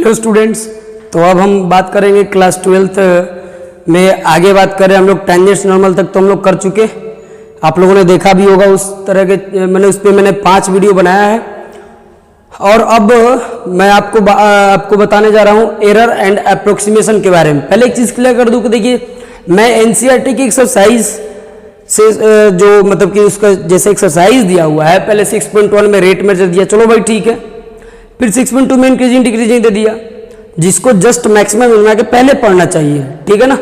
Hello students, तो अब हम बात करेंगे क्लास 12th में। आगे बात करें हम लोग टेंजेंट्स नॉर्मल तक तो हम लोग कर चुके, आप लोगों ने देखा भी होगा उस तरह के। मैंने 5 वीडियो बनाया है और अब मैं आपको बताने जा रहा हूँ एरर एंड अप्रोक्सीमेशन के बारे में। पहले एक चीज़ क्लियर कर दूँ कि देखिए, मैं एनसीईआरटी की एक्सरसाइज से जो मतलब कि उसका जैसे एक्सरसाइज दिया हुआ है, पहले 6.1 में रेट मेजर दिया, चलो भाई ठीक है। फिर 6.2 में इंक्रीजिंग डिक्रीजिंग दे दिया, जिसको जस्ट मैक्सिमम मिनिमम के पहले पढ़ना चाहिए, ठीक है ना।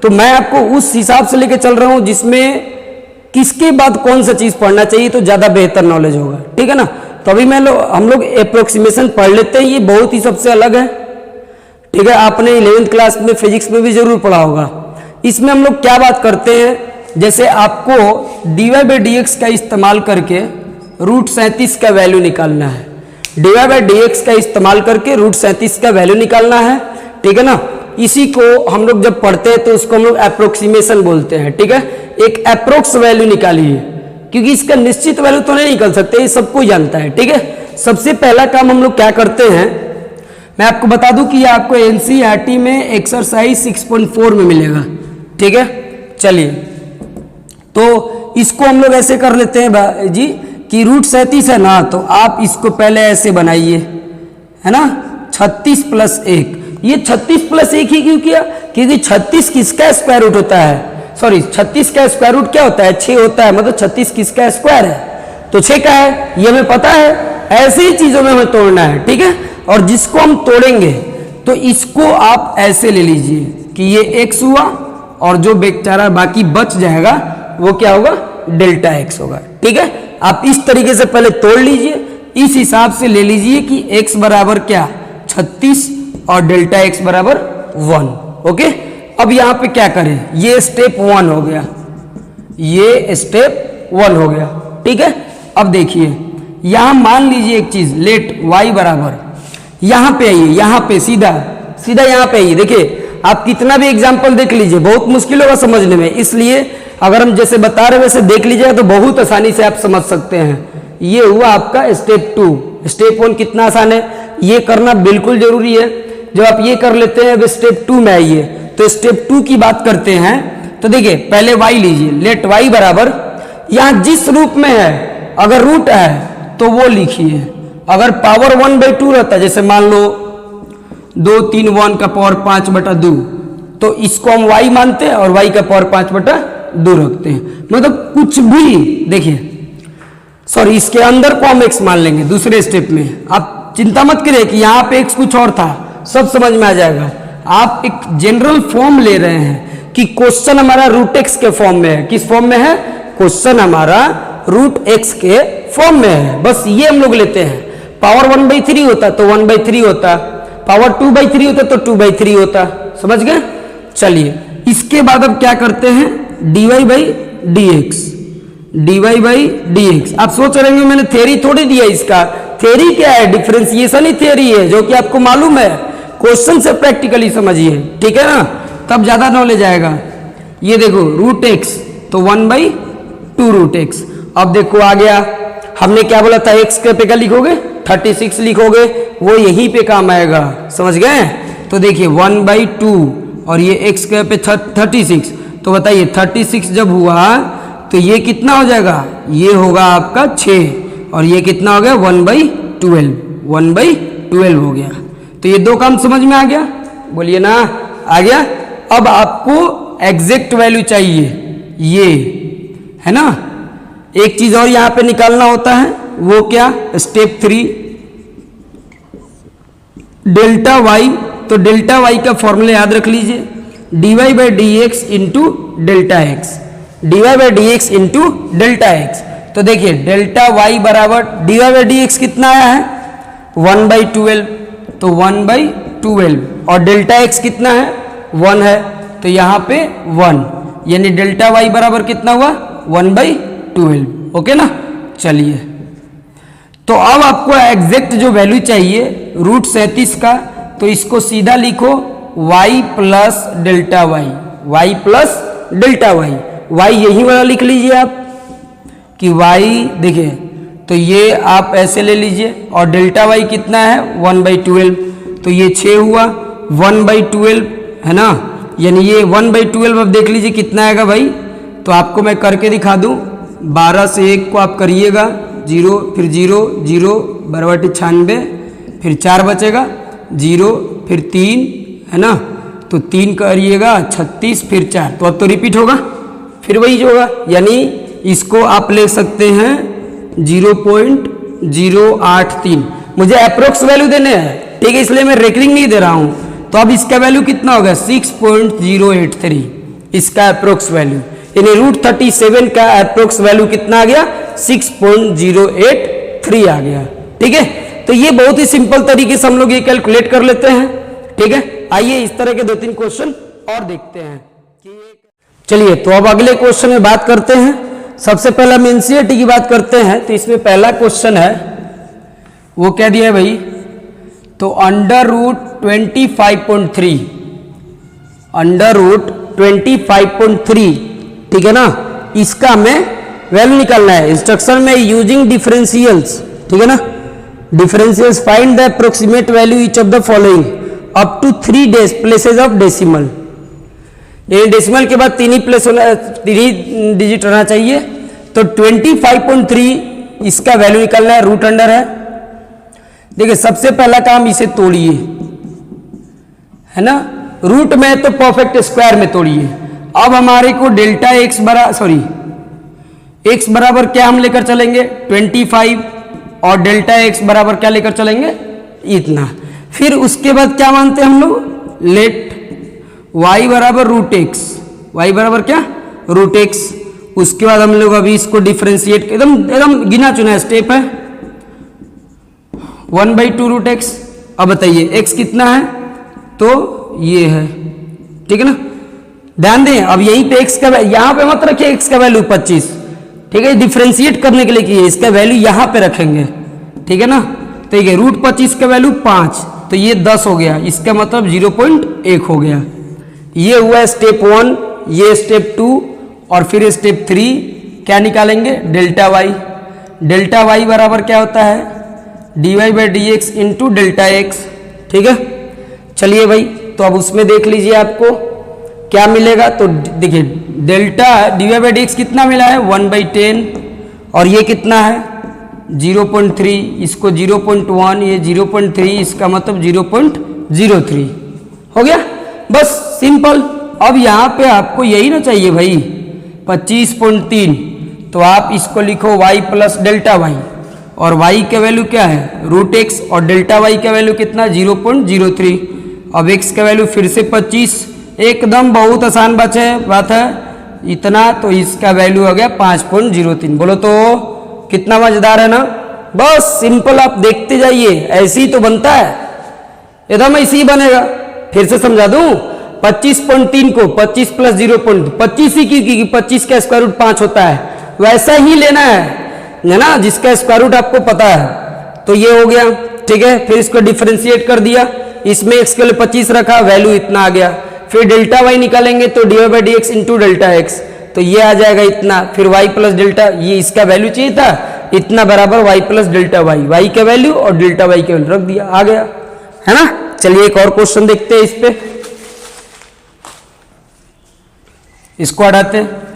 तो मैं आपको उस हिसाब से लेके चल रहा हूँ जिसमें किसके बाद कौन सा चीज़ पढ़ना चाहिए तो ज़्यादा बेहतर नॉलेज होगा, ठीक है ना। तो अभी हम लोग अप्रोक्सीमेशन पढ़ लेते हैं, ये बहुत ही सबसे अलग है, ठीक है। आपने 11th क्लास में फिजिक्स में भी जरूर पढ़ा होगा। इसमें हम लोग क्या बात करते हैं, जैसे आपको dy/dx का इस्तेमाल करके √37 का वैल्यू निकालना है। dy/dx का इस्तेमाल करके √37 का वैल्यू निकालना है, ठीक है ना। इसी को हम लोग जब पढ़ते हैं तो उसको हम लोग अप्रोक्सीमेशन बोलते हैं, ठीक है। एक अप्रोक्स वैल्यू निकालिए, क्योंकि इसका निश्चित वैल्यू तो नहीं निकल सकते, ये सब कोई जानता है, ठीक है। सबसे पहला काम हम लोग क्या करते हैं, मैं आपको बता दूं कि ये आपको एनसीईआरटी में एक्सरसाइज 6.4 में मिलेगा, ठीक है। चलिए, तो इसको हम लोग ऐसे कर लेते हैं जी कि √37 है ना, तो आप इसको पहले ऐसे बनाइए, है ना। 36 + 1, ये 36 + 1 ही क्यों किया, क्योंकि 36 किसका स्क्वायर रूट होता है, सॉरी 36 का स्क्वायर रूट क्या होता है, 6 होता है, मतलब 36 किसका स्क्वायर है, तो 6 का है, ये हमें पता है। ऐसे ही चीजों में हमें तोड़ना है, ठीक है। और जिसको हम तोड़ेंगे तो इसको आप ऐसे ले लीजिए कि ये x हुआ और जो बेचारा बाकी बच जाएगा वो क्या होगा, ΔX होगा, ठीक है। आप इस तरीके से पहले तोड़ लीजिए, इस हिसाब से ले लीजिए कि x बराबर क्या 36 और ΔX बराबर 1, ओके। अब यहाँ पे क्या करें, ये स्टेप 1 हो गया, ये स्टेप 1 हो गया, ठीक है। अब देखिए यहां मान लीजिए एक चीज, लेट y बराबर, यहां पे आइए, यहां पे सीधा यहां पे आइए। देखिए आप कितना भी एग्जाम्पल देख लीजिए, बहुत मुश्किल होगा समझने में, इसलिए अगर हम जैसे बता रहे वैसे देख लीजिएगा तो बहुत आसानी से आप समझ सकते हैं। ये हुआ आपका स्टेप 2। स्टेप 1 कितना आसान है, ये करना बिल्कुल जरूरी है। जब आप ये कर लेते हैं, अब स्टेप 2 में आइए, तो स्टेप 2 की बात करते हैं। तो देखिए पहले y लीजिए, लेट y बराबर, यहां जिस रूप में है अगर रूट है तो वो लिखिए। अगर पावर 1/2 रहता है, जैसे मान लो 2 3 1 का पावर 5/2, तो इसको हम y मानते हैं और y का पावर 5/2 रखते हैं। मतलब कुछ भी देखिए, सॉरी इसके अंदर को हम x मान लेंगे दूसरे स्टेप में। आप चिंता मत करिए कि यहाँ पे x कुछ और था, सब समझ में आ जाएगा। आप एक जनरल फॉर्म ले रहे हैं कि क्वेश्चन हमारा √x के फॉर्म में है। किस फॉर्म में है, क्वेश्चन हमारा √x के फॉर्म में है, बस ये हम लोग लेते हैं। पावर 1/3 होता तो 1/3 होता, पावर 2/3 होता तो 2/3 होता, समझ गए। चलिए इसके बाद अब क्या करते हैं, dy/dx। आप सोच रहे होंगे मैंने थ्योरी थोड़ी दिया इसका, थ्योरी क्या है, डिफरेंशिएशन ही थ्योरी है, जो कि आपको मालूम है। क्वेश्चन से प्रैक्टिकली समझिए, ठीक है ना, तब ज्यादा नॉलेज आएगा। ये देखो √x तो 1/2 √x। अब देखो आ गया, हमने क्या बोला था, x के पे क्या लिखोगे, 36 लिखोगे, वो यहीं पे काम आएगा, समझ गए। तो देखिए 1/2 और ये x के पे 36, तो बताइए 36 जब हुआ तो ये कितना हो जाएगा, ये होगा आपका 6 और ये कितना हो गया 1/12 हो गया। तो ये दो काम समझ में आ गया, बोलिए ना, आ गया। अब आपको एग्जैक्ट वैल्यू चाहिए, ये है ना। एक चीज और यहां पे निकालना होता है, वो क्या, स्टेप 3 ΔY। तो ΔY का फॉर्मूला याद रख लीजिए, dy/dx × ΔX, dy/dx × ΔX। तो देखिए ΔY बराबर dy/dx कितना आया है 1/12, तो 1/12 और ΔX कितना है 1 है, तो यहाँ पे 1, यानी ΔY बराबर कितना हुआ 1/12, ओके ना। चलिए तो अब आपको एग्जैक्ट जो वैल्यू चाहिए √37 का, तो इसको सीधा लिखो y + ΔY, y + ΔY। y यही वाला लिख लीजिए आप कि y, देखिए तो ये आप ऐसे ले लीजिए और ΔY कितना है 1/12, तो ये 6 हुआ, 1/12 है ना, यानी ये 1/12 अब देख लीजिए कितना आएगा भाई, तो आपको मैं करके दिखा दूं, 12 से 1 को आप करिएगा 0, फिर 0 0 बराबर 96, फिर 4 बचेगा 0, फिर 3 है ना, तो 3 करिएगा 36, फिर 4, तो अब तो रिपीट होगा, फिर वही होगा, यानी इसको आप ले सकते हैं 0.083। मुझे अप्रोक्स वैल्यू देने हैं, ठीक है, इसलिए मैं रेकरिंग नहीं दे रहा हूं। तो अब इसका वैल्यू कितना होगा 6.083, इसका अप्रोक्स वैल्यू, यानी √37 का अप्रोक्स वैल्यू कितना आ गया 6.083 आ गया। ठीक है, तो ये बहुत ही सिंपल तरीके से हम लोग ये कैलकुलेट कर लेते हैं। ठीक है, आइए इस तरह के 2-3 क्वेश्चन और देखते हैं। चलिए, तो अब अगले क्वेश्चन में बात करते हैं। सबसे पहले हम एनसीईआरटी की बात करते हैं, तो इसमें पहला क्वेश्चन है, वो क्या दिया है भाई, तो √25.3, √25.3, ठीक है ना, इसका हमें वैल्यू निकालना है। इंस्ट्रक्शन में यूजिंग डिफरेंशियल्स, ठीक है ना, differentials find the approximate value each of the following up to 3 places of decimal. ये डेसिमल के बाद 3 डिजिट होना चाहिए। तो 25.3 इसका वैल्यू निकालना है, रूट अंडर है। देखिए, सबसे पहला काम इसे तोड़िए, है ना, रूट में तो परफेक्ट स्क्वायर में तोड़िए। अब हमारे को डेल्टा एक्स एक्स बराबर क्या हम लेकर चलेंगे 25, और डेल्टा एक्स बराबर क्या लेकर चलेंगे इतना। फिर उसके बाद क्या मानते हैं हम लोग, लेट y बराबर √x, y बराबर क्या √x। उसके बाद हम लोग अभी इसको डिफरेंशिएट, एकदम गिना चुना स्टेप है, 1/2 √x। अब बताइए x कितना है, तो ये है, ठीक है ना। ध्यान दें, अब यहीं पे x का, यहां पे मत रखिए x का वैल्यू 25, ठीक है, डिफरेंशिएट करने के लिए किए, इसका वैल्यू यहां पे रखेंगे, ठीक है ना। तो ये √25 का वैल्यू 5, तो ये 10 हो गया, इसका मतलब 0.1 हो गया। ये हुआ स्टेप 1, ये स्टेप 2, और फिर स्टेप 3 क्या निकालेंगे, डेल्टा वाई। डेल्टा वाई बराबर क्या होता है, dy/dx इंटू डेल्टा एक्स। ठीक है, चलिए भाई, तो अब उसमें देख लीजिए आपको क्या मिलेगा। तो देखिए, डेल्टा dy/dx कितना मिला है 1/10, और ये कितना है 0.3, इसको 0.1, ये 0.3, इसका मतलब 0.03 हो गया, बस सिंपल। अब यहाँ पे आपको यही ना चाहिए भाई 25.3, तो आप इसको लिखो y प्लस डेल्टा वाई, और y का वैल्यू क्या है √x, और डेल्टा y का वैल्यू कितना 0.03। अब x का वैल्यू फिर से 25, एकदम बहुत आसान बात है इतना, तो इसका वैल्यू हो गया 5.03। बोलो तो कितना मजेदार है ना, बस सिंपल, आप देखते जाइए, ऐसे ही तो बनता है, एकदम ऐसे ही बनेगा। फिर से समझा दूं, 25.3 को 25 प्लस 0.25 ही की 25 का स्क्वायर रूट 5 होता है, वैसा ही लेना है ना, जिसका स्क्वायर रूट आपको पता है। तो ये हो गया, ठीक है। फिर इसको डिफरेंशिएट कर दिया, इसमें x के लिए 25 रखा, वैल्यू इतना आ गया। फिर डेल्टा y निकालेंगे तो dy/dx इंटू डेल्टा एक्स, तो ये आ जाएगा इतना। फिर y प्लस डेल्टा, ये इसका वैल्यू चाहिए था इतना, बराबर y plus delta y, y का वैल्यू और डेल्टा y का वैल्यू रख दिया, आ गया, है ना। चलिए एक और क्वेश्चन देखते हैं, इस पे इसको हटाते हैं।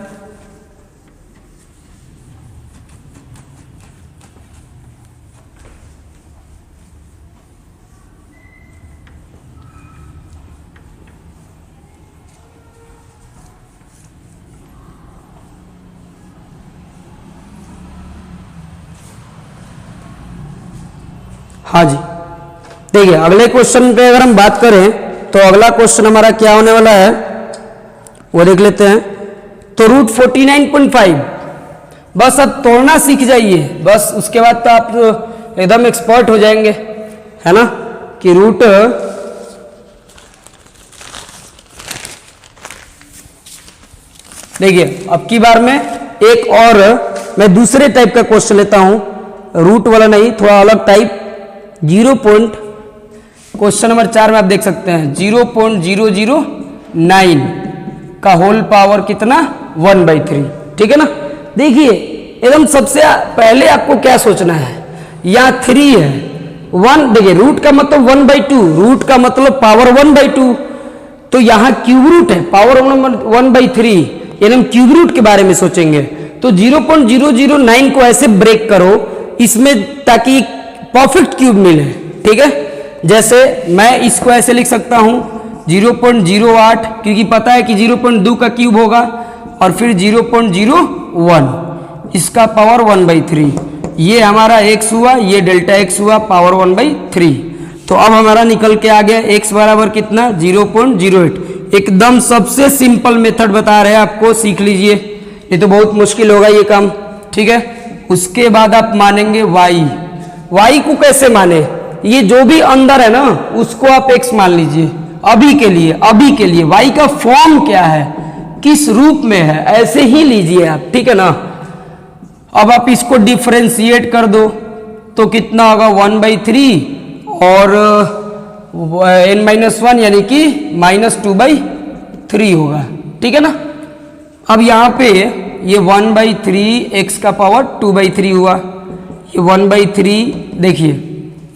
हाँ जी, देखिए अगले क्वेश्चन पे अगर हम बात करें, तो अगला क्वेश्चन हमारा क्या होने वाला है वो देख लेते हैं। तो √49.5, बस अब तोड़ना सीख जाइए, बस उसके बाद तो आप एकदम एक्सपर्ट हो जाएंगे, है ना, कि रूट देखिए अब की बार में एक और मैं दूसरे टाइप का क्वेश्चन लेता हूं, रूट वाला नहीं, थोड़ा अलग टाइप। क्वेश्चन नंबर 4 में आप देख सकते हैं 0.009 का होल पावर कितना 1/3, ठीक है ना। देखिए एकदम सबसे पहले आपको क्या सोचना है, यहाँ 3 है, 1 देखिए रूट का मतलब 1/2, रूट का मतलब पावर 1/2, तो यहाँ क्यूब रूट है पावर 1/3, यानी हम क्यूब रूट के बारे में सोचेंगे। तो 0.009 को ऐसे ब्रेक करो इसमें ताकि परफेक्ट क्यूब मिले, ठीक है। जैसे मैं इसको ऐसे लिख सकता हूं 0.08, क्योंकि पता है कि 0.2 का क्यूब होगा, और फिर 0.01 इसका पावर 1/3, ये हमारा x हुआ, ये डेल्टा x हुआ पावर 1/3। तो अब हमारा निकल के आ गया x बराबर कितना 0.08। एकदम सबसे सिंपल मेथड बता रहे हैं आपको, सीख लीजिए, ये तो बहुत मुश्किल होगा ये काम, ठीक है। उसके बाद आप मानेंगे y को कैसे माने, ये जो भी अंदर है ना उसको आप x मान लीजिए अभी के लिए y का फॉर्म क्या है, किस रूप में है, ऐसे ही लीजिए आप, ठीक है ना। अब आप इसको डिफरेंशिएट कर दो तो कितना होगा 1/3 और n-1 यानी कि -2/3 होगा, ठीक है ना। अब यहाँ पे ये 1/3 x का पावर 2/3 हुआ, ये 1/3 देखिए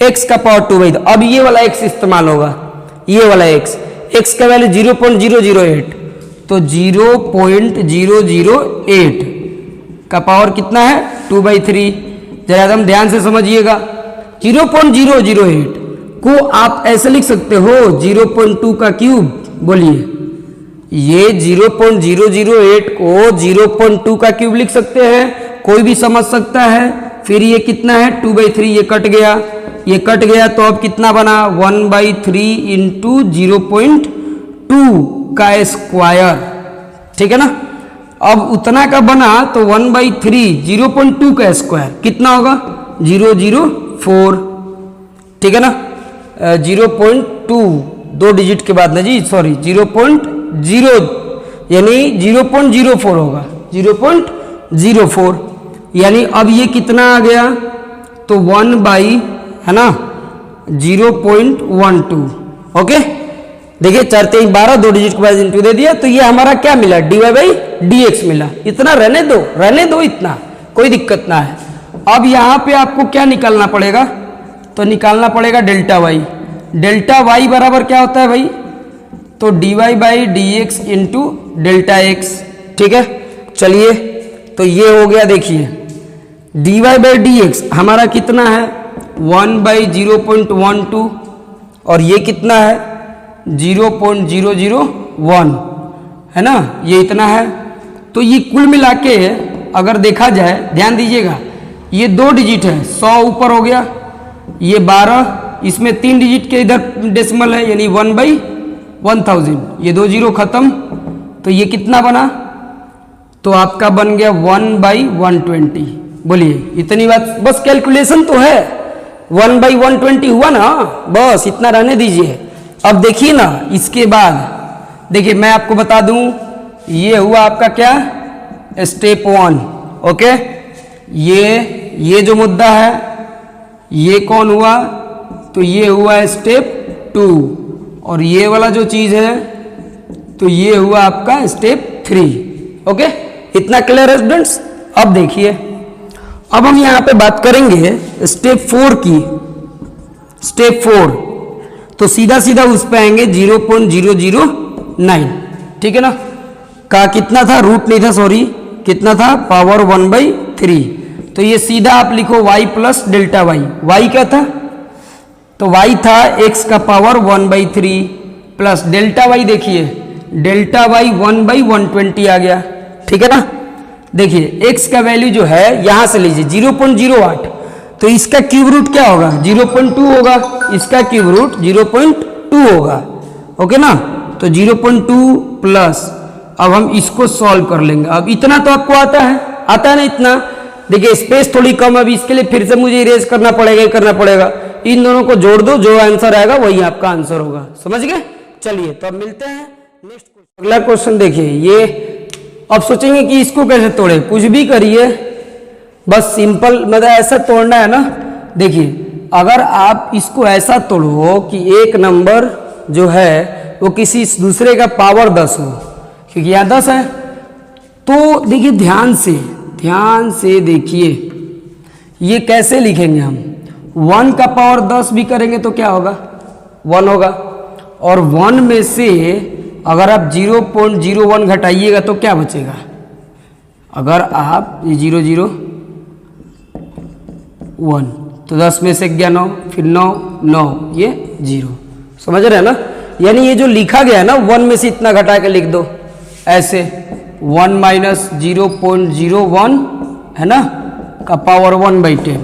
x का पावर 2/3। अब ये वाला x इस्तेमाल होगा, ये वाला x का वैल्यू 0.008, तो 0.008 का पावर कितना है 2/3। जरा एकदम ध्यान से समझिएगा, 0.008 को आप ऐसे लिख सकते हो 0.2 का क्यूब, बोलिए ये 0.008 को 0.2 का क्यूब लिख सकते हैं, कोई भी समझ सकता है। फिर ये कितना है 2/3, ये कट गया तो अब कितना बना 1/3 इंटू 0.2 का स्क्वायर, ठीक है ना। अब उतना का बना तो 1/3 0.2 का स्क्वायर कितना होगा 004, ठीक है ना। 0.2 दो डिजिट के बाद ना जी, सॉरी 0.0 यानी 0.04 होगा, 0.04 यानी अब ये कितना आ गया तो 1 है ना 0.12। ओके देखिए 4 3 12 दो डिजिट के बाद इंटू दे दिया, तो ये हमारा क्या मिला dy/dx मिला। इतना रहने दो इतना, कोई दिक्कत ना है। अब यहाँ पे आपको क्या निकालना पड़ेगा, तो निकालना पड़ेगा डेल्टा y बराबर क्या होता है भाई, तो dy/dx इंटू डेल्टा x, ठीक है। चलिए तो ये हो गया, देखिए dy/dx हमारा कितना है 1/0.12 और ये कितना है 0.001 है ना, ये इतना है। तो ये कुल मिला के अगर देखा जाए, ध्यान दीजिएगा, ये दो डिजिट है, 100 ऊपर हो गया, ये 12, इसमें 3 डिजिट के इधर डेसिमल है यानी 1/1000, ये 2 जीरो खत्म, तो ये कितना बना, तो आपका बन गया 1/120। बोलिए इतनी बात, बस कैलकुलेशन तो है, 1/120 हुआ ना, बस इतना रहने दीजिए। अब देखिए ना, इसके बाद देखिए मैं आपको बता दूं, ये हुआ आपका क्या स्टेप 1, ओके। ये जो मुद्दा है ये कौन हुआ, तो ये हुआ स्टेप 2, और ये वाला जो चीज है तो ये हुआ आपका स्टेप 3, ओके। इतना क्लियर है स्टूडेंट्स। अब देखिए, अब हम यहां पे बात करेंगे स्टेप 4 की। स्टेप 4 तो सीधा सीधा उस पे आएंगे 0.009, ठीक है ना, का कितना था, रूट नहीं था, सॉरी कितना था, पावर 1/3। तो ये सीधा आप लिखो y प्लस डेल्टा y क्या था, तो y था x का पावर 1/3 प्लस डेल्टा y, देखिए डेल्टा y 1/120 आ गया, ठीक है ना। देखिए x का वैल्यू जो है यहां से लीजिए 0.08, तो इसका क्यूब रूट क्या होगा 0.2 होगा, इसका क्यूब रूट 0.2 होगा, ओके ना। तो 0.2 प्लस, अब हम इसको सॉल्व कर लेंगे। अब इतना तो आपको आता है ना इतना, देखिए स्पेस थोड़ी कम, अब इसके लिए फिर से मुझे इरेज करना पड़ेगा, इन दोनों को जोड़ दो, जो आंसर आएगा वही आपका आंसर होगा, समझ गए। चलिए तो अब मिलते हैं नेक्स्ट क्वेश्चन। अगला क्वेश्चन देखिए, ये अब सोचेंगे कि इसको कैसे तोड़े, कुछ भी करिए, बस सिंपल मतलब ऐसा तोड़ना है ना। देखिए अगर आप इसको ऐसा तोड़ो कि एक नंबर जो है वो किसी दूसरे का पावर 10 हो, क्योंकि यहाँ 10 है, तो देखिए ध्यान से देखिए ये कैसे लिखेंगे हम, 1 का पावर 10 भी करेंगे तो क्या होगा, 1 होगा। और 1 में से अगर आप 0.01 घटाइएगा तो क्या बचेगा, अगर आप 0.001 तो 10 में से गया 9, फिर 9 9 ये 0, समझ रहे हैं ना। यानी ये जो लिखा गया है ना 1 में से इतना घटा के लिख दो ऐसे, 1 माइनस 0.01 है ना का पावर 1/10।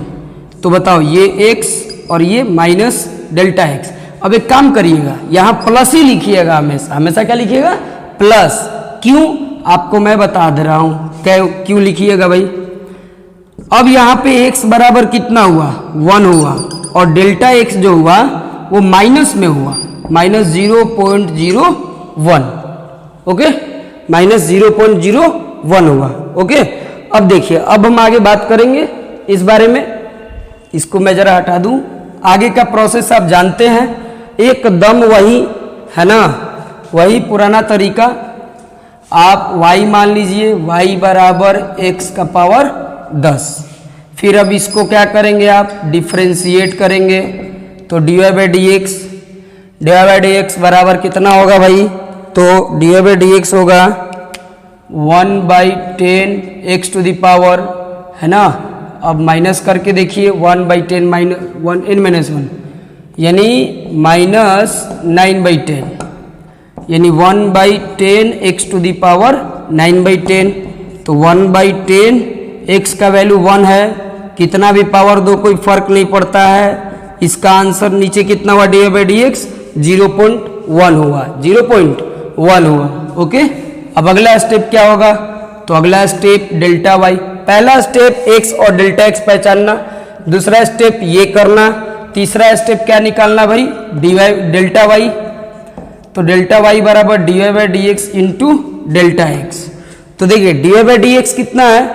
तो बताओ ये x और ये माइनस डेल्टा x। अब एक काम करिएगा, यहाँ प्लस ही लिखिएगा हमेशा, हमेशा क्या लिखिएगा, प्लस। क्यों, आपको मैं बता दे रहा हूँ क्यों लिखिएगा भाई। अब यहाँ पे x बराबर कितना हुआ, 1 हुआ, और डेल्टा x जो हुआ वो माइनस में हुआ, माइनस 0.01, ओके, माइनस 0.01 हुआ, ओके। अब देखिए, अब हम आगे बात करेंगे इस बारे में, इसको मैं जरा हटा दूं। आगे का प्रोसेस आप जानते हैं, एकदम वही है ना, वही पुराना तरीका। आप y मान लीजिए, y बराबर x का पावर 10। फिर अब इसको क्या करेंगे, आप डिफ्रेंशिएट करेंगे, तो dy बाई dx बराबर कितना होगा भाई, तो dy बाई dx होगा 1/10 x टू द पावर, है ना। अब माइनस करके देखिए, 1/10 माइनस 1 यानी माइनस 9/10, यानी 1/10 x टू द पावर 9/10। तो 1/10 x का वैल्यू 1 है, कितना भी पावर दो कोई फर्क नहीं पड़ता है। इसका आंसर नीचे कितना हुआ, dy बाई dx 0.1 हुआ, 0.1 हुआ, ओके। अब अगला स्टेप क्या होगा, तो अगला स्टेप डेल्टा y। पहला स्टेप x और डेल्टा x पहचानना, दूसरा स्टेप ये करना, तीसरा स्टेप क्या निकालना भाई, डेल्टा y। तो डेल्टा y बराबर dy by dx into delta x। तो देखिए dy बाई dx कितना है,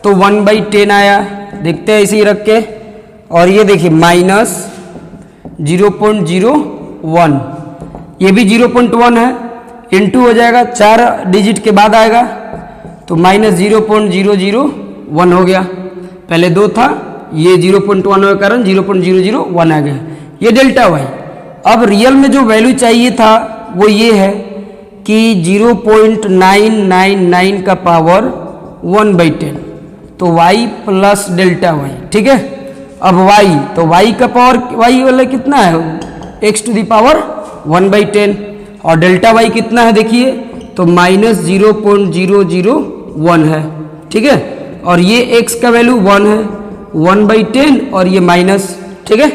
तो 1/10 आया, देखते हैं इसे ही रख के। और ये देखिए माइनस 0.01, ये भी 0.1 है, इंटू हो जाएगा, 4 डिजिट के बाद आएगा, तो माइनस 0.001 हो गया। पहले 2 था, ये 0.1 होने के कारण 0.001 आ गया, ये डेल्टा y। अब रियल में जो वैल्यू चाहिए था वो ये है कि 0.999 का पावर 1/10, तो y प्लस डेल्टा y, ठीक है। अब y, तो y का पावर y वाला कितना है, x टू द पावर 1/10, और डेल्टा y कितना है देखिए, तो माइनस 0.001 है, ठीक है। और ये x का वैल्यू 1 है, 1/10, और ये माइनस, ठीक है।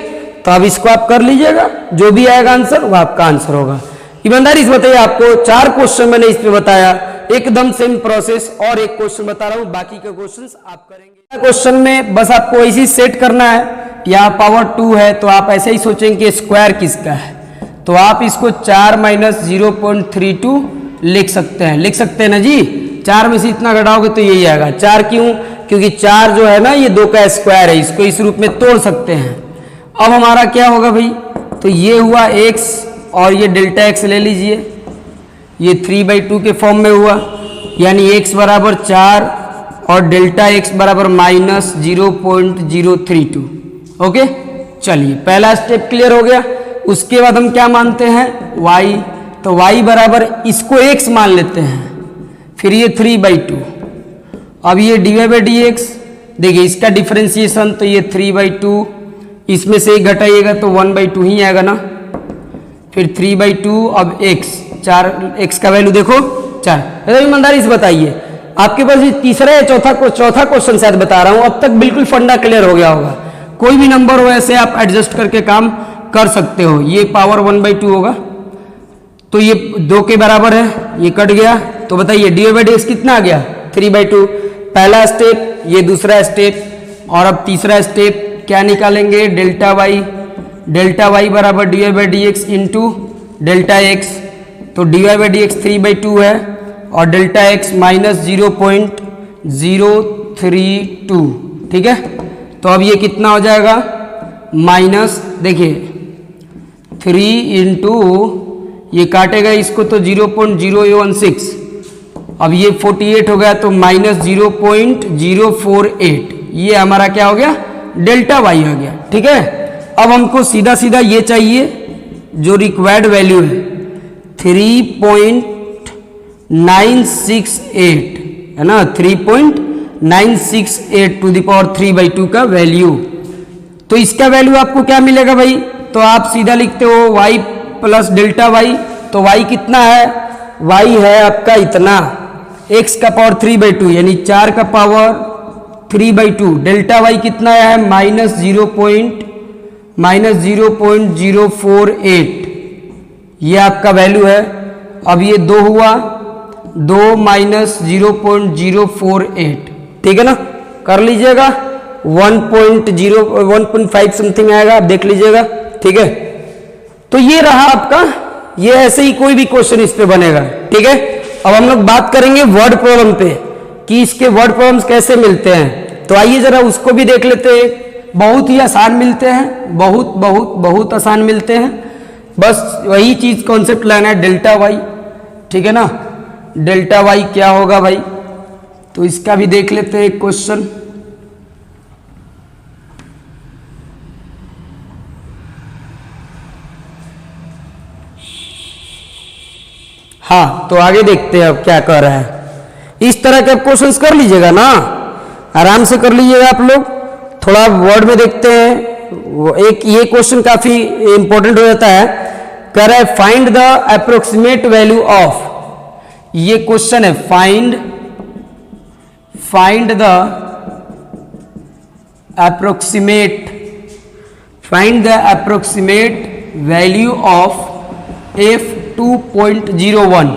तो अब इसको आप कर लीजिएगा, जो भी आएगा आंसर वो आपका आंसर होगा। ईमानदारी से बताइए, आपको 4 क्वेश्चन मैंने इसमें बताया, एकदम सेम प्रोसेस, और एक क्वेश्चन बता रहा हूं, बाकी के क्वेश्चंस आप करेंगे। क्वेश्चन में बस आपको ऐसे ही सेट करना है, यहाँ पावर 2 है तो आप ऐसे ही सोचेंगे कि स्क्वायर किसका है, तो आप इसको 4 माइनस 0.32 लिख सकते हैं ना जी। 4 में से इतना घटाओगे तो यही आएगा 4, क्यों, क्योंकि 4 जो है ना ये 2 का स्क्वायर है, इसको इस रूप में तोड़ सकते हैं। अब हमारा क्या होगा भाई, तो ये हुआ x, और ये डेल्टा x ले लीजिए, ये 3/2 के फॉर्म में हुआ, यानी x बराबर 4 और डेल्टा x बराबर माइनस 0.032, ओके। चलिए पहला स्टेप क्लियर हो गया। उसके बाद हम क्या मानते हैं, y, तो y बराबर इसको x मान लेते हैं, फिर ये 3/2। अब ये dy बाई dx, देखिए इसका डिफरेंशिएशन, तो ये 3/2, इसमें से एक घटाइएगा तो 1/2 ही आएगा ना, फिर 3/2। अब x, 4, x का वैल्यू देखो 4। ईमानदारी से बताइए, आपके पास ये तीसरा या चौथा क्वेश्चन शायद बता रहा हूं, अब तक बिल्कुल फंडा क्लियर हो गया होगा। कोई भी नंबर हो ऐसे आप एडजस्ट करके काम कर सकते हो। ये पावर 1/2 होगा, तो ये 2 के बराबर है, ये कट गया, तो बताइए dy बाई dx कितना आ गया, 3/2। पहला स्टेप, ये दूसरा स्टेप, और अब तीसरा स्टेप क्या निकालेंगे, डेल्टा y बराबर dy by dx into delta x। तो dy बाई dx 3/2 है, और डेल्टा x माइनस 0.032, ठीक है। तो अब ये कितना हो जाएगा, माइनस, देखिए 3 इंटू, ये काटेगा इसको तो 0.016, अब ये 48 हो गया, तो माइनस 0.048, ये हमारा क्या हो गया, डेल्टा वाई आ गया। ठीक है, अब हमको सीधा सीधा ये चाहिए जो रिक्वायर्ड वैल्यू है 3.968 है ना, 3.968 टू द पावर 3/2 का वैल्यू। तो इसका वैल्यू आपको क्या मिलेगा भाई, तो आप सीधा लिखते हो y प्लस डेल्टा वाई। तो y कितना है, y है आपका इतना x का पावर 3/2 यानी 4 का पावर 3/2। डेल्टा वाई कितना है -0.048, ये आपका वैल्यू है। अब ये 2 हुआ, 2 -0.048, ठीक है ना, कर लीजिएगा 1.5 समथिंग आएगा, आप देख लीजिएगा। ठीक है, तो ये रहा आपका, ये ऐसे ही कोई भी क्वेश्चन इस पे बनेगा। ठीक है, अब हम लोग बात करेंगे वर्ड प्रॉब्लम पे कि इसके वर्ड प्रॉब्लम्स कैसे मिलते हैं। तो आइए जरा उसको भी देख लेते हैं। बहुत ही आसान मिलते हैं, बहुत आसान मिलते हैं। बस वही चीज कॉन्सेप्ट लाना है, डेल्टा वाई। ठीक है ना, डेल्टा वाई क्या होगा भाई, तो इसका भी देख लेते हैं एक क्वेश्चन। हाँ, तो आगे देखते हैं अब क्या कर रहा है। इस तरह के क्वेश्चंस कर लीजिएगा ना, आराम से कर लीजिएगा आप लोग। थोड़ा वर्ड में देखते हैं, एक ये क्वेश्चन काफी इंपॉर्टेंट हो जाता है। कह रहा है find the approximate value of, ये क्वेश्चन है find the approximate value of f2.01,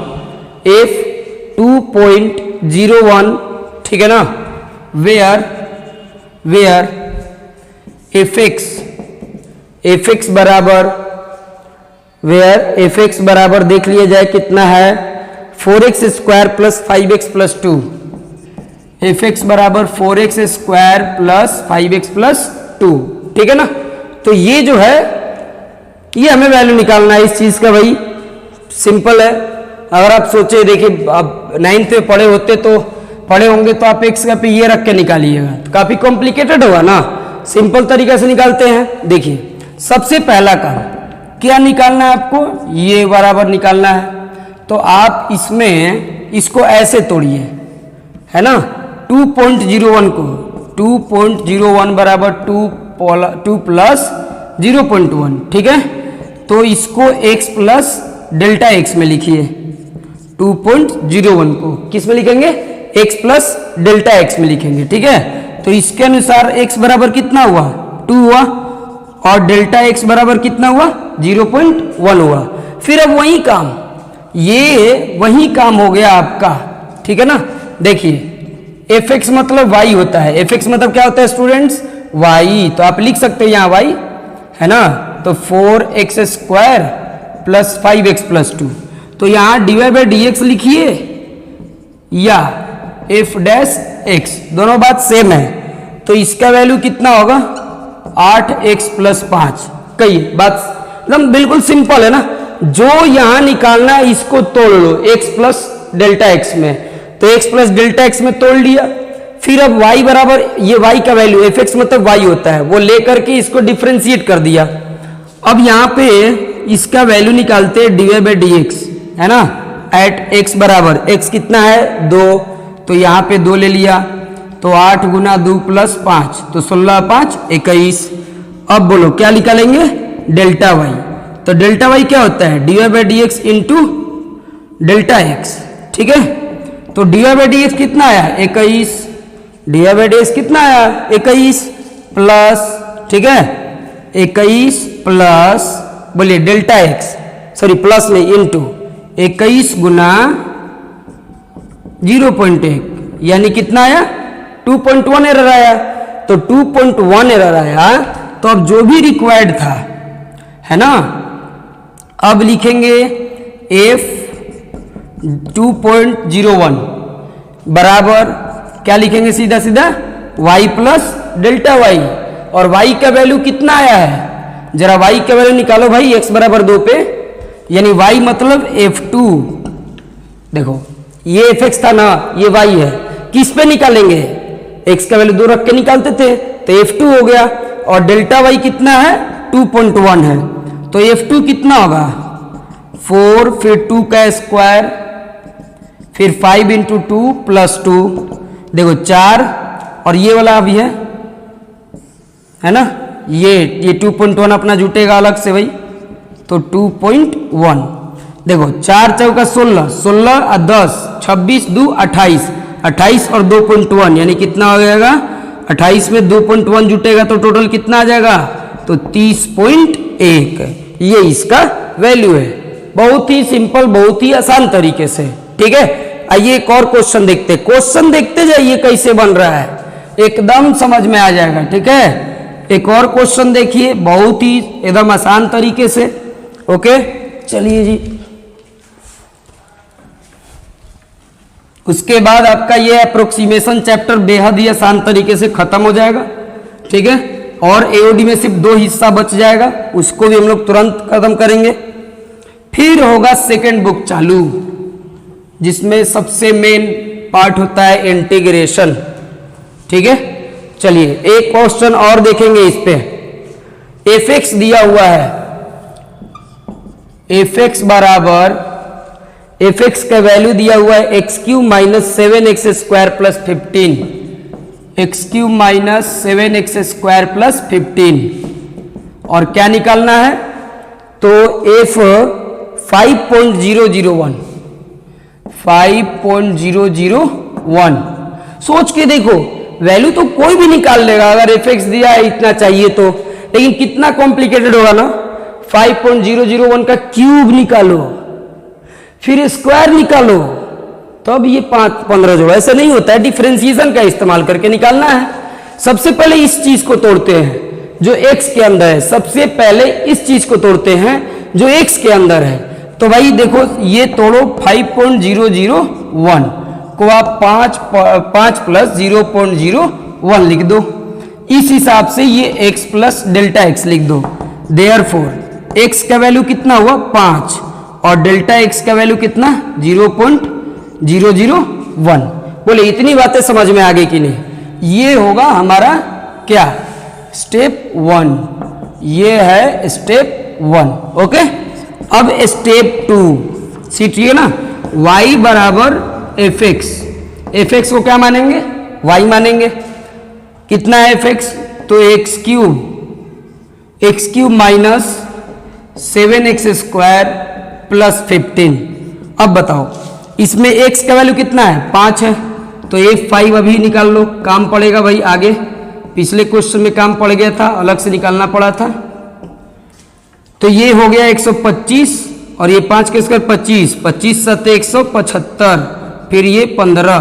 f2.01, ठीक है ना, वेयर fx बराबर देख लिया जाए कितना है 4x square plus 5x plus 2, fx बराबर 4x square plus 5x plus 2, ठीक है ना। तो ये जो है ये हमें वैल्यू निकालना है इस चीज का भाई, सिंपल है। अगर आप सोचे, देखिए आप 9th में पढ़े होंगे तो आप x का पे ये रख के निकालिएगा, तो काफी कॉम्प्लिकेटेड होगा ना। सिंपल तरीके से निकालते हैं। देखिए सबसे पहला काम क्या निकालना है आपको, ये बराबर निकालना है। तो आप इसमें इसको ऐसे तोड़िए, है ना, 2.01 को 2.01 बराबर 2 प्लस 0.1, ठीक है। तो इसको x प्लस डेल्टा x में लिखिए, 2.01 को किस में लिखेंगे, x प्लस डेल्टा x में लिखेंगे, ठीक है। तो इसके अनुसार x बराबर कितना हुआ, 2 हुआ, और डेल्टा x बराबर कितना हुआ, 0.1 हुआ। फिर अब वही काम हो गया आपका, ठीक है ना। देखिए fx मतलब y होता है, fx मतलब क्या होता है स्टूडेंट्स, y। तो आप लिख सकते हैं यहाँ y, है ना। तो 4x square plus 5x plus 2, तो यहाँ dy/dx लिखिए या f डैश x, दोनों बात सेम है। तो इसका वैल्यू कितना होगा, 8x प्लस 5। कही बात एकदम बिल्कुल सिंपल है ना। जो यहाँ निकालना है इसको तोड़ लो x प्लस डेल्टा x में, तो x प्लस डेल्टा x में तोड़ लिया। फिर अब y बराबर, ये y का वैल्यू fx मतलब y होता है, वो लेकर के इसको डिफरेंशिएट कर दिया। अब यहाँ पे इसका वैल्यू निकालते हैं dy/dx, है ना, एट x बराबर, x कितना है 2, तो यहाँ पे 2 ले लिया, तो 8 गुना 2 प्लस 5, तो 16 5 21। अब बोलो क्या निकालेंगे, डेल्टा y। तो डेल्टा y क्या होता है, dy/dx इंटू डेल्टा x, ठीक है। तो dy/dx कितना आया 21, dy/dx कितना आया 21 प्लस, ठीक है, 21 प्लस बोलिए डेल्टा x, सॉरी प्लस नहीं इंटू 21 गुना 0.1, यानी कितना आया 2.1 एरर आया। तो 2.1 एरर आया, तो अब जो भी रिक्वायर्ड था, है ना, अब लिखेंगे f 2.01 बराबर क्या लिखेंगे, सीधा सीधा y प्लस डेल्टा y, और y का वैल्यू कितना आया है, जरा y का वैल्यू निकालो भाई, x बराबर 2 पे, यानी y मतलब f2। देखो ये fx था ना, ये y है, किस पे निकालेंगे, x का वैल्यू 2 रख के निकालते थे, तो F2 हो गया। और डेल्टा वाई कितना है, 2.1 है, तो F2 कितना होगा 4, फिर 2 का स्क्वायर, फिर 5 इंटू 2 प्लस 2, देखो 4, और ये वाला अभी है ना, ये 2.1 अपना जुटेगा अलग से भाई, तो 2.1, देखो 4 चौका 16, 16 और 10, 26 2 28, 28 और 2.1 यानी कितना हो जाएगा, 28 में 2.1 जुटेगा तो टोटल कितना आ जाएगा, तो 30.1, ये इसका वैल्यू है। बहुत ही सिंपल, बहुत ही आसान तरीके से, ठीक है। आइए एक और क्वेश्चन देखते, क्वेश्चन देखते जाइए कैसे बन रहा है, एकदम समझ में आ जाएगा, ठीक है। एक और क्वेश्चन देखिए, बहुत ही एकदम आसान तरीके से, ओके। चलिए जी, उसके बाद आपका ये अप्रोक्सीमेशन चैप्टर बेहद ही आसान तरीके से खत्म हो जाएगा, ठीक है। और एओडी में सिर्फ 2 हिस्सा बच जाएगा, उसको भी हम लोग तुरंत खत्म करेंगे। फिर होगा सेकेंड बुक चालू, जिसमें सबसे मेन पार्ट होता है इंटीग्रेशन, ठीक है। चलिए एक क्वेश्चन और देखेंगे इस पे। fx दिया हुआ है, fx बराबर, fx का वैल्यू दिया हुआ है x³ minus 7x square plus 15, x³ minus 7x square plus 15, और क्या निकालना है, तो f 5.001, 5.001, सोच के देखो, वैल्यू तो कोई भी निकाल लेगा अगर fx दिया है इतना चाहिए तो, लेकिन कितना कॉम्प्लिकेटेड होगा ना, 5.001 का क्यूब निकालो, फिर स्क्वायर निकालो, तब ये 5-15 जोड़ो, ऐसा नहीं होता है, डिफरेंशिएशन का इस्तेमाल करके निकालना है। सबसे पहले इस चीज को तोड़ते हैं जो x के अंदर है, सबसे पहले इस चीज को तोड़ते हैं जो x के अंदर है। तो भाई देखो, ये तोड़ो 5.001 को आप 5 प्लस 0.01 लिख दो, इस हिसाब से ये x प्लस डेल्टा x लिख दो। देयरफॉर x का वैल्यू कितना हुआ 5 और डेल्टा x का वैल्यू कितना 0.001। बोले इतनी बातें समझ में आ गई कि नहीं, ये होगा हमारा क्या स्टेप 1, ये है स्टेप 1, ओके। अब स्टेप 2 सीखिए ना, y बराबर fx, fx को क्या मानेंगे y मानेंगे, कितना है fx, तो x³ minus 7x square plus 15। अब बताओ इसमें x का वैल्यू कितना है 5 है, तो f5 अभी निकाल लो, काम पड़ेगा भाई आगे, पिछले क्वेश्चन में काम पड़ गया था, अलग से निकालना पड़ा था। तो ये हो गया 125 और ये 5 के स्क्वायर 25, 25 सत्ते 175, फिर ये 15,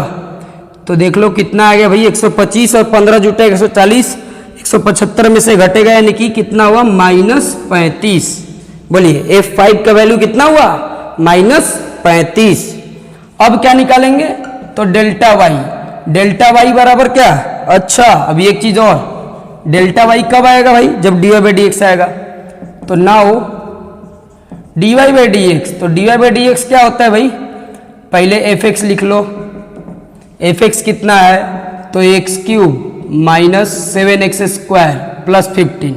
तो देख लो कितना आ गया भाई 125 और 15 जुटेगा 140, 175 में से घटेगा यानी कि कितना हुआ -35। बोलिए f5 का वैल्यू कितना हुआ -35। अब क्या निकालेंगे, तो डेल्टा y बराबर क्या, अच्छा अभी एक चीज और, डेल्टा y कब आएगा भाई, जब dy/dx आएगा। तो नाउ dy/dx, तो dy/dx क्या होता है भाई, पहले fx लिख लो, fx कितना है, तो x³ minus 7x square plus 15,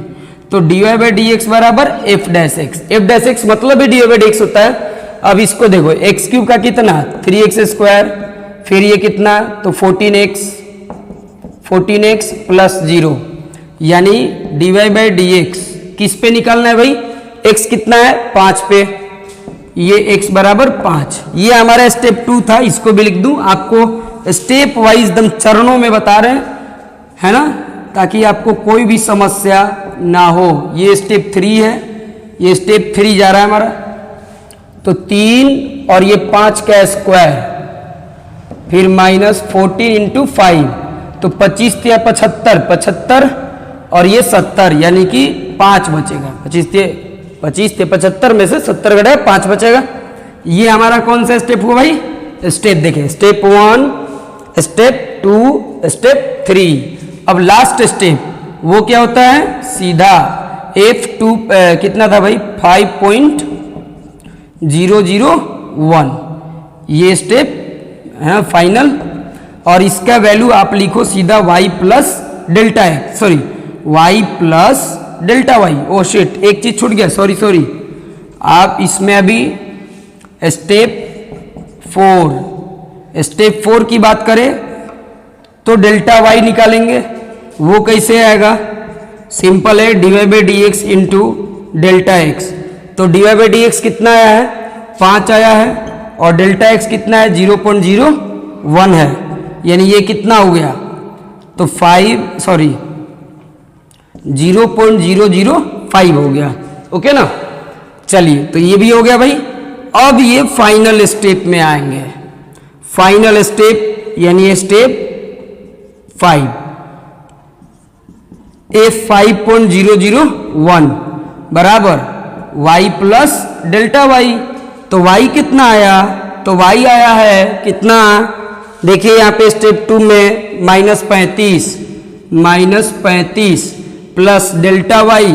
तो dy/dx बराबर f'(x) मतलब ही dy/dx होता है। अब इसको देखो, x³ का कितना 3x स्क्वायर, फिर ये कितना, तो 14x प्लस 0, यानी dy/dx किस पे निकालना है भाई, x कितना है 5 पे, ये x बराबर 5। ये हमारा स्टेप 2 था, इसको भी लिख दूं, आपको स्टेप वाइज एकदम चरणों में बता रहे हैं, है ना, ताकि आपको कोई भी समस्या ना हो। ये स्टेप 3 है, ये स्टेप 3 जा रहा है हमारा, तो 3 और ये 5 का स्क्वायर, फिर -14 इंटू 5, तो 25 या 75 और ये 70, यानी कि 5 बचेगा, 25 थे 75 में से 70 घटाया 5 बचेगा। ये हमारा कौन सा स्टेप हुआ भाई, स्टेप देखें, स्टेप 1, स्टेप 2, स्टेप 3। अब लास्ट स्टेप वो क्या होता है, सीधा f2 कितना था भाई 5.001, ये स्टेप है फाइनल। और इसका वैल्यू आप लिखो सीधा y plus delta x, sorry y plus delta y. Oh shit, एक चीज छूट गया, सॉरी सॉरी। आप इसमें अभी स्टेप 4 की बात करें तो डेल्टा वाई निकालेंगे, वो कैसे आएगा? सिंपल है, dy by D x into delta x. तो dy बाई डी एक्स कितना आया है? 5 आया है, और डेल्टा एक्स कितना है? 0.01 है, यानी ये कितना हो गया? तो 0.005 हो गया। ओके ना, चलिए तो ये भी हो गया भाई। अब ये फाइनल स्टेप में आएंगे, फाइनल स्टेप यानी स्टेप 5, F5.001 बराबर y प्लस डेल्टा वाई। तो y कितना आया? तो y आया है कितना? देखिए यहाँ पे स्टेप 2 में -35 प्लस डेल्टा वाई,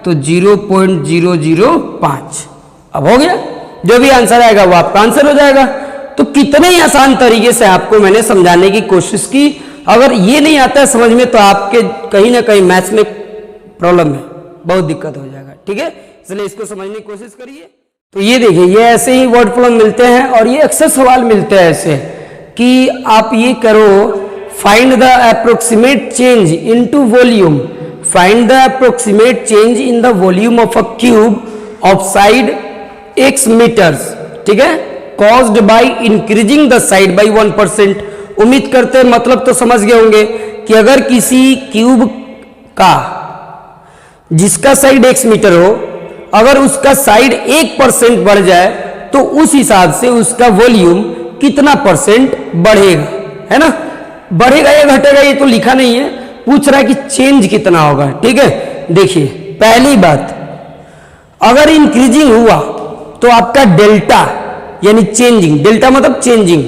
तो 0.005। अब हो गया, जो भी आंसर आएगा वो आपका आंसर हो जाएगा। तो कितने ही आसान तरीके से आपको मैंने समझाने की कोशिश की। अगर ये नहीं आता है समझ में तो आपके कहीं ना कहीं मैथ्स में प्रॉब्लम है, बहुत दिक्कत हो जाएगा। ठीक है, इसलिए इसको समझने की कोशिश करिए। तो ये देखिए, ये ऐसे ही वर्ड प्रॉब्लम मिलते हैं, और ये अक्सर सवाल मिलते हैं ऐसे कि आप ये करो, find the approximate change into volume, find the approximate change in the volume of a cube of side x metres. ठीक है, caused by increasing the side by 1%। उम्मीद करते हैं मतलब तो समझ गए होंगे कि अगर किसी क्यूब का जिसका साइड x मीटर हो, अगर उसका साइड 1% बढ़ जाए तो उस हिसाब से उसका वॉल्यूम कितना % बढ़ेगा, है ना? बढ़ेगा या घटेगा ये तो लिखा नहीं है, पूछ रहा है कि चेंज कितना होगा। ठीक है, देखिए पहली बात, अगर इंक्रीजिंग हुआ तो आपका डेल्टा यानी चेंजिंग, डेल्टा मतलब चेंजिंग,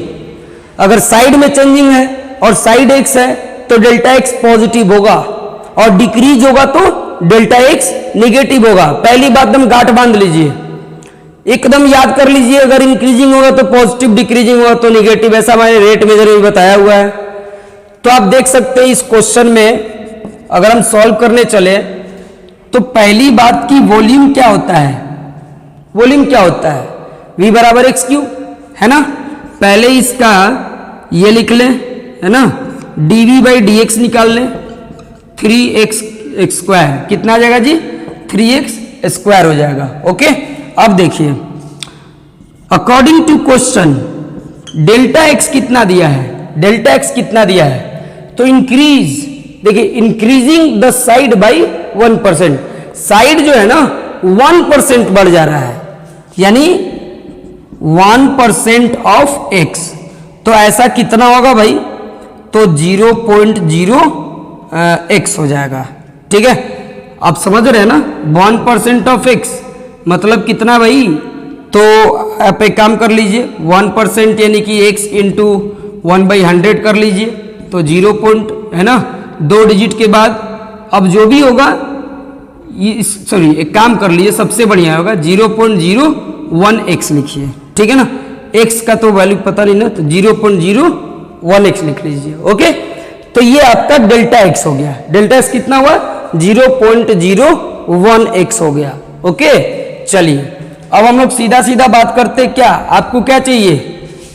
अगर साइड में चेंजिंग है और साइड x है तो डेल्टा x पॉजिटिव होगा, और डिक्रीज होगा तो डेल्टा x निगेटिव होगा। पहली बात एकदम गांठ बांध लीजिए, एकदम याद कर लीजिए, अगर इंक्रीजिंग होगा तो पॉजिटिव, डिक्रीजिंग होगा तो निगेटिव, ऐसा मैंने रेट मेजर में बताया हुआ है। तो आप देख सकते हैं इस क्वेश्चन में अगर हम सॉल्व करने चले तो पहली बात की वॉल्यूम क्या होता है? वॉल्यूम क्या होता है? v बराबर एक्स क्यूब, है ना? पहले इसका ये लिख लें, है ना? dv बाई डी एक्स निकाल लें, 3x स्क्वायर कितना आ जाएगा जी? 3x स्क्वायर हो जाएगा। ओके, अब देखिए according to question delta x कितना दिया है? डेल्टा x कितना दिया है? तो इंक्रीज, देखिए increasing the side by 1%, side जो है ना 1% बढ़ जा रहा है, यानी 1% ऑफ x। तो ऐसा कितना होगा भाई? तो 0.0x हो जाएगा। ठीक है, आप समझ रहे हैं ना? 1% ऑफ x मतलब कितना भाई? तो आप एक काम कर लीजिए, 1% यानी कि x इंटू 1/100 कर लीजिए, तो 0 पॉइंट, है ना, 2 डिजिट के बाद अब जो भी होगा, सॉरी एक काम कर लीजिए, सबसे बढ़िया होगा 0.01x लिखिए। ठीक है ना, x का तो वैल्यू पता नहीं ना, तो 0.01x लिख लीजिए। ओके, तो ये आपका डेल्टा x हो गया। डेल्टा x कितना हुआ? 0.01x हो गया। ओके, चलिए अब हम लोग सीधा सीधा बात करते हैं। क्या आपको क्या चाहिए?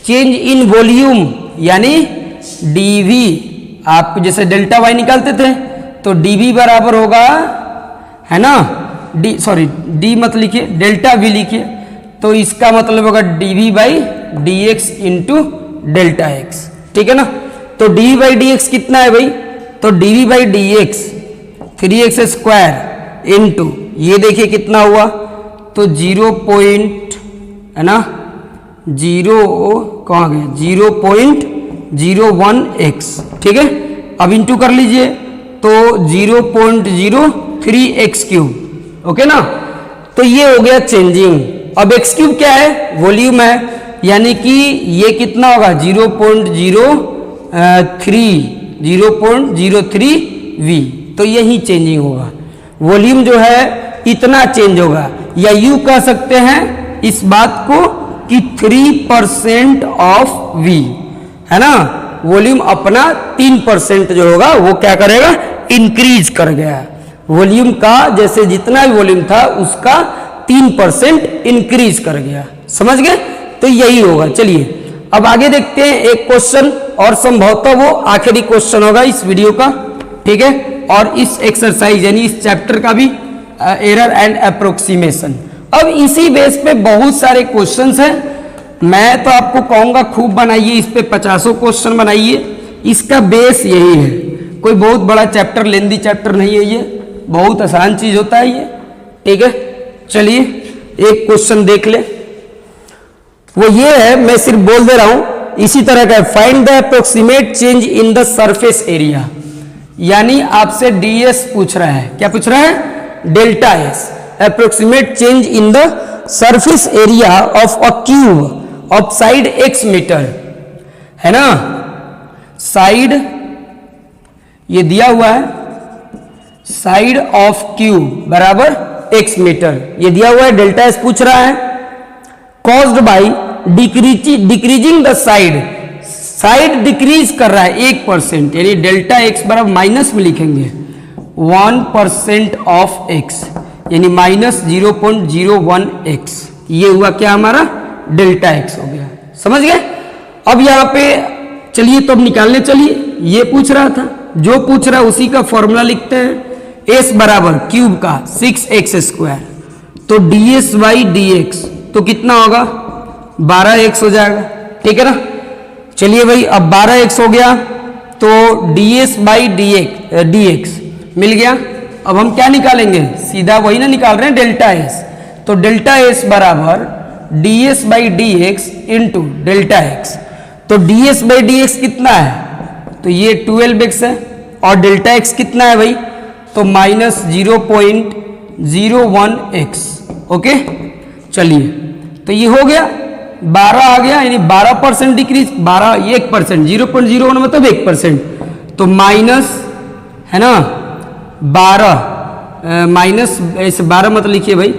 चेंज इन वॉल्यूम यानी dv। आप जैसे डेल्टा y निकालते थे तो dv बराबर होगा, है ना, d मत लिखिए, डेल्टा v लिखिए, तो इसका मतलब होगा dv by D x into delta x. ठीक है ना, तो dv बाई डी एक्स कितना है भाई? तो dv by D x 3x square into ये देखिए कितना हुआ? तो 0 पॉइंट, है ना, 0 कहाँ गया? 0.01x। ठीक है, अब इंटू कर लीजिए तो 0.03x क्यूब। ओके ना, तो ये हो गया चेंजिंग। अब x क्यूब क्या है? वॉल्यूम है, यानी कि ये कितना होगा? 0.03v, तो यही चेंजिंग होगा। वॉल्यूम जो है इतना चेंज होगा, या यू कह सकते हैं इस बात को कि 3% ऑफ v, है ना, वॉल्यूम अपना 3% जो होगा वो क्या करेगा, इंक्रीज कर गया। वॉल्यूम का जैसे जितना भी वॉल्यूम था उसका 3% इंक्रीज कर गया। समझ गए? तो यही होगा। चलिए अब आगे देखते हैं एक क्वेश्चन और संभवतः वो आखिरी क्वेश्चन होगा इस वीडियो का, ठीक है, और इस एक्सरसाइज यानी इस चैप्टर का भी एरर एंड अप्रोक्सीमेशन। अब इसी बेस पे बहुत सारे क्वेश्चंस हैं। मैं तो आपको कहूंगा खूब बनाइए, इस पे 50 क्वेश्चन बनाइए। इसका बेस यही है, कोई बहुत बड़ा चैप्टर, लेंदी चैप्टर नहीं है, ये बहुत आसान चीज होता है ये, ठीक है। चलिए एक क्वेश्चन देख ले, वो ये है, मैं सिर्फ बोल दे रहा हूं, इसी तरह का है। Find the approximate change in the surface area, यानी आपसे डीएस पूछ रहा है। क्या पूछ रहा है? Delta S, approximate change in the surface area of a cube of side x metre, है ना। साइड ये दिया हुआ है, साइड ऑफ क्यूब बराबर x मीटर, ये दिया हुआ है। डेल्टा एस पूछ रहा है। Caused by decreasing the side, side decrease कर रहा है 1%, यानी डेल्टा एक्स बराबर माइनस में लिखेंगे 1% ऑफ एक्स, यानी माइनस 0.01x। ये हुआ क्या हमारा? डेल्टा एक्स हो गया। समझ गए? अब यहां पे चलिए तो अब निकालने चलिए। ये पूछ रहा था, जो पूछ रहा है उसी का फॉर्मूला लिखते हैं। एस बराबर क्यूब का 6x², तो ds बाई dx तो कितना होगा? 12x हो जाएगा, ठीक है ना। चलिए भाई अब 12x हो गया तो ds बाई dx मिल गया। अब हम क्या निकालेंगे? सीधा वही ना निकाल रहे हैं, डेल्टा एस। तो डेल्टा एस बराबर ds by dx into delta x. तो ds बाई dx कितना है? तो ये 12x है, और डेल्टा एक्स कितना है भाई? तो माइनस 0.01x। ओके, चलिए तो ये हो गया, 12 आ गया, यानी 12% डिक्रीज, 1%, 0.01 मतलब 1%, तो माइनस, है ना, 12 माइनस ऐसे 12 मत लिखिए भाई,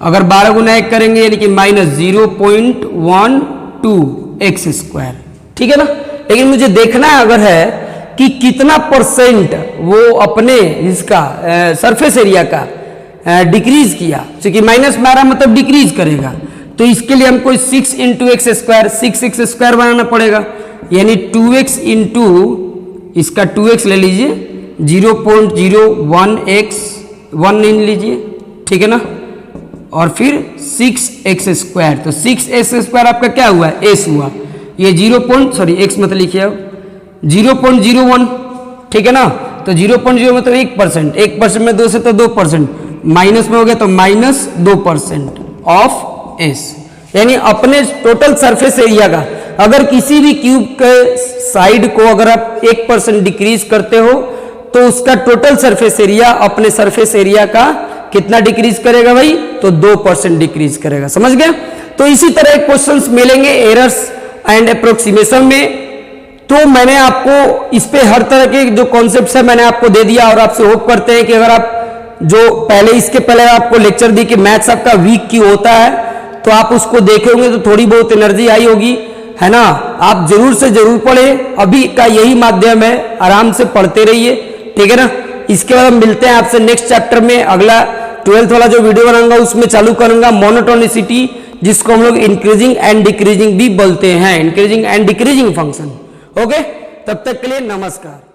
अगर 12 गुना 1 करेंगे यानी कि माइनस 0.12x², ठीक है ना। लेकिन मुझे देखना है अगर है कि कितना परसेंट वो अपने इसका सरफेस एरिया का डिक्रीज किया, क्योंकि माइनस 12 मतलब डिक्रीज करेगा, तो इसके लिए हमको 6 इंटू x², 6x² बनाना पड़ेगा, यानी 2x इंटू इसका 2x ले लीजिए, 0.01x 1 ले लीजिए, ठीक है ना, और फिर 6x², तो 6x² आपका क्या हुआ? s हुआ। ये x मत लिखिए अब, 0.01, ठीक है ना। तो 0.0 मतलब 1%, 1% में 2 से तो 2%, माइनस में हो गया तो माइनस 2% ऑफ एस, यानी अपने टोटल सरफेस एरिया का अगर किसी भी क्यूब के साइड को अगर आप 1% डिक्रीज करते हो तो उसका टोटल सरफेस एरिया अपने सरफेस एरिया का कितना डिक्रीज करेगा भाई? तो 2% डिक्रीज करेगा। समझ गया? तो इसी तरह क्वेश्चंस मिलेंगे एरर्स एंड अप्रोक्सीमेशन में। तो मैंने आपको इस पे हर तरह के जो कॉन्सेप्ट्स है मैंने आपको दे दिया, और आपसे होप करते हैं कि अगर आप जो इसके पहले आपको लेक्चर दी कि मैथ्स आपका वीक क्यों होता है, तो आप उसको देखे होंगे तो थोड़ी बहुत एनर्जी आई होगी, है ना। आप जरूर से जरूर पढ़े, अभी का यही माध्यम है, आराम से पढ़ते रहिए, ठीक है ना। इसके बाद हम मिलते हैं आपसे नेक्स्ट चैप्टर में। अगला 12th वाला जो वीडियो बनाऊंगा उसमें चालू करूंगा मोनोटोनिसिटी, जिसको हम लोग इंक्रीजिंग एंड डिक्रीजिंग भी बोलते हैं, increasing and decreasing function. Okay, तब तक के लिए नमस्कार।